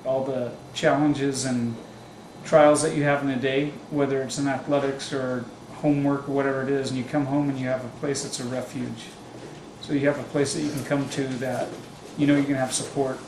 all the challenges and trials that you have in a day, whether it's in athletics or homework or whatever it is, and you come home and you have a place that's a refuge. So you have a place that you can come to that you know you can have support.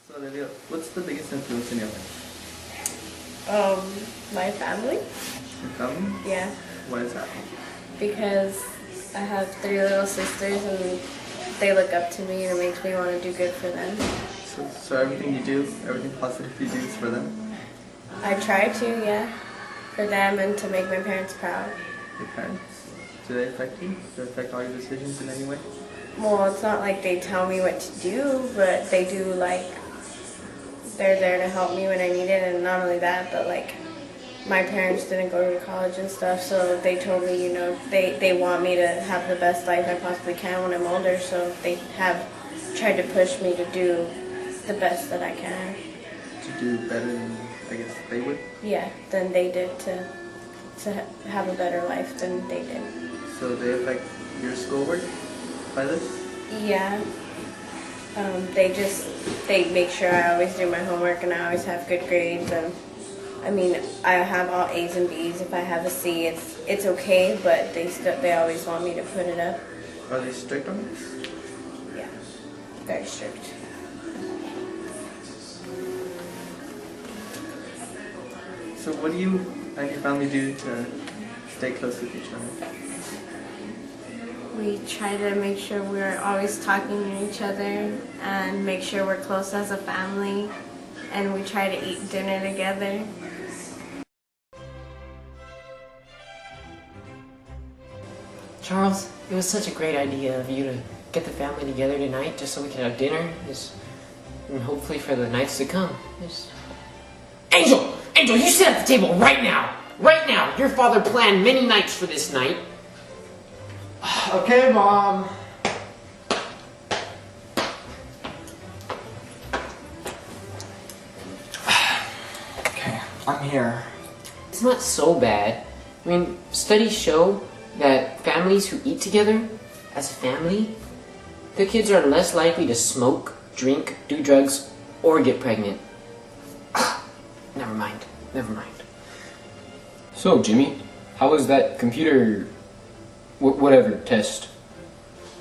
So Olivia, what's the biggest influence in your life? My family. Your family? Yeah, Why is that? because I have 3 little sisters and they look up to me and it makes me want to do good for them. So everything you do, everything positive you do is for them? I try to, yeah, for them and to make my parents proud. Your parents? Do they affect you? Do they affect all your decisions in any way? Well, it's not like they tell me what to do, but they do, like, they're there to help me when I need it, and not only that, but like my parents didn't go to college and stuff, so they told me, you know, they want me to have the best life I possibly can when I'm older, so they have tried to push me to do the best that I can. To do better than, I guess, they would? Yeah, than they did to have a better life than they did. So they affect your schoolwork by this? Yeah. They make sure I always do my homework and I always have good grades, and I mean, I have all A's and B's. If I have a C, it's okay, but they always want me to put it up. Are they strict on this? Yeah, very strict. So what do you and your family do to stay close with each other? We try to make sure we're always talking to each other and make sure we're close as a family, and we try to eat dinner together. Charles, it was such a great idea of you to get the family together tonight just so we can have dinner, and hopefully for the nights to come. Angel! Angel, you sit at the table right now! Right now! Your father planned many nights for this night. Okay, Mom. Okay, I'm here. It's not so bad. I mean, studies show that families who eat together as a family, their kids are less likely to smoke, drink, do drugs, or get pregnant. Never mind. Never mind. So, Jimmy, how was that computer whatever test?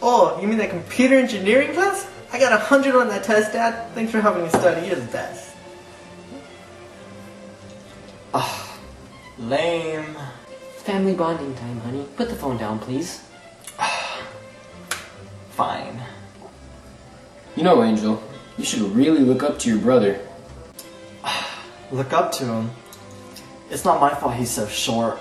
Oh, you mean that computer engineering class? I got 100 on that test, Dad. Thanks for helping me study. You're the best. Lame. Family bonding time, honey. Put the phone down, please. Fine. You know, Angel, you should really look up to your brother. Look up to him. It's not my fault he's so short.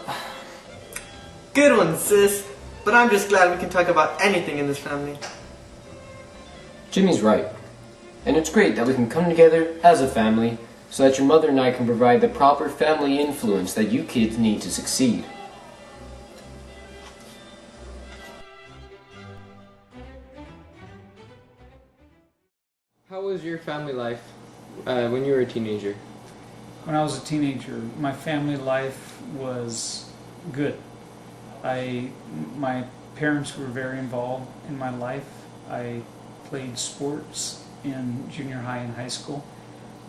Good one, sis. But I'm just glad we can talk about anything in this family. Jimmy's right. And it's great that we can come together as a family so that your mother and I can provide the proper family influence that you kids need to succeed. How was your family life when you were a teenager? When I was a teenager, my family life was good. My parents were very involved in my life. I played sports in junior high and high school.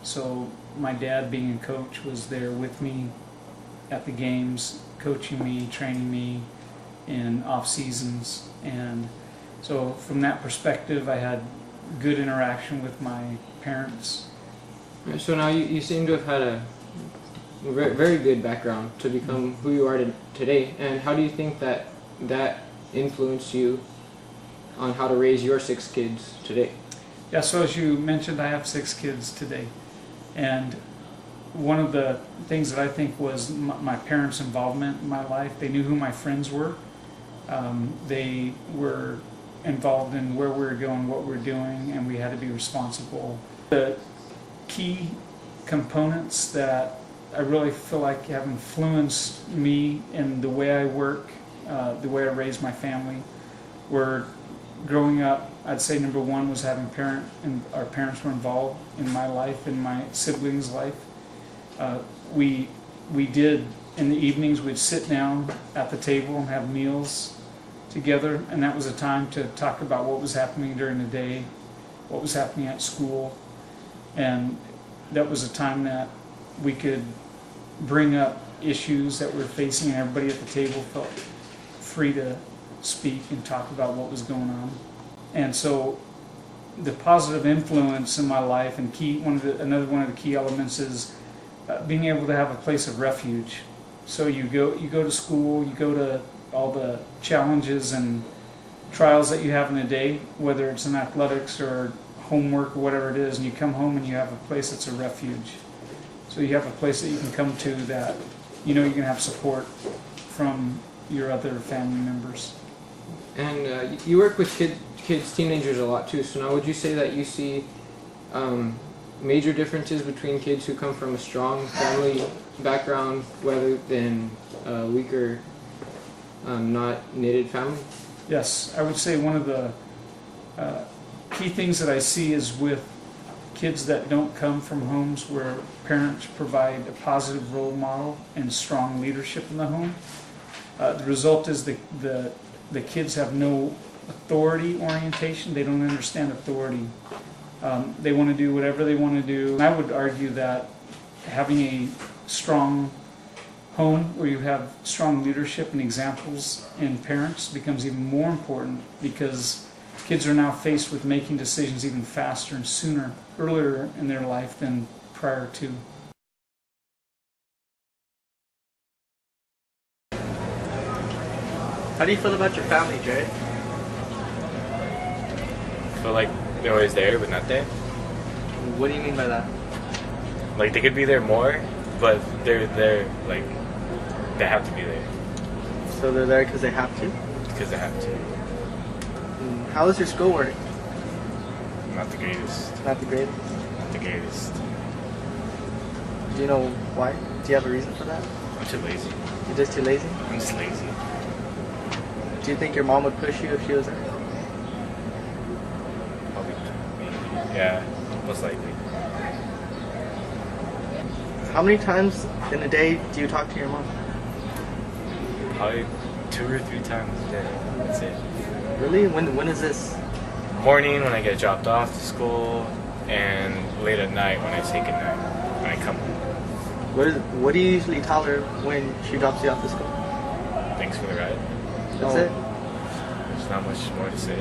So my dad, being a coach, was there with me at the games, coaching me, training me in off seasons. And so from that perspective, I had good interaction with my parents. So now you seem to have had a very, very good background to become who you are today. And how do you think that influenced you on how to raise your 6 kids today? Yeah, so as you mentioned, I have 6 kids today. And one of the things that I think was my parents' involvement in my life, they knew who my friends were. They were involved in where we were going, what we were doing, and we had to be responsible. The key components that I really feel like have influenced me in the way I work, the way I raise my family, were growing up. I'd say number one was having our parents were involved in my life, in my siblings' life. We did, in the evenings, we'd sit down at the table and have meals together, and that was a time to talk about what was happening during the day, what was happening at school, and that was a time that we could bring up issues that we're facing, and everybody at the table felt free to speak and talk about what was going on. And so the positive influence in my life, and another one of the key elements is being able to have a place of refuge. So you go to school, you go to all the challenges and trials that you have in a day, whether it's in athletics or homework or whatever it is, and you come home and you have a place that's a refuge. So you have a place that you can come to that you know you can have support from your other family members. And you work with kids, teenagers a lot too. So now, would you say that you see major differences between kids who come from a strong family background, rather than a weaker, not knitted family? Yes, I would say one of the key things that I see is with kids that don't come from homes where parents provide a positive role model and strong leadership in the home. The result is the kids have no authority orientation. They don't understand authority. They want to do whatever they want to do. And I would argue that having a strong home where you have strong leadership and examples in parents becomes even more important, because kids are now faced with making decisions even faster and sooner, earlier in their life than prior to. How do you feel about your family, Jared? I feel like they're always there, but not there. What do you mean by that? Like, they could be there more, but they're there, like, they have to be there. So they're there because they have to? Because they have to. How is your schoolwork? Not the greatest. Not the greatest? Not the greatest. Do you know why? Do you have a reason for that? I'm too lazy. You're just too lazy? I'm just lazy. Do you think your mom would push you if she was there? Probably. Maybe. Yeah, most likely. How many times in a day do you talk to your mom? Probably 2 or 3 times a day. That's it. Really? When is this? Morning when I get dropped off to school, and late at night when I say goodnight, when I come home. What do you usually tell her when she drops you off to school? Thanks for the ride. That's it? There's not much more to say.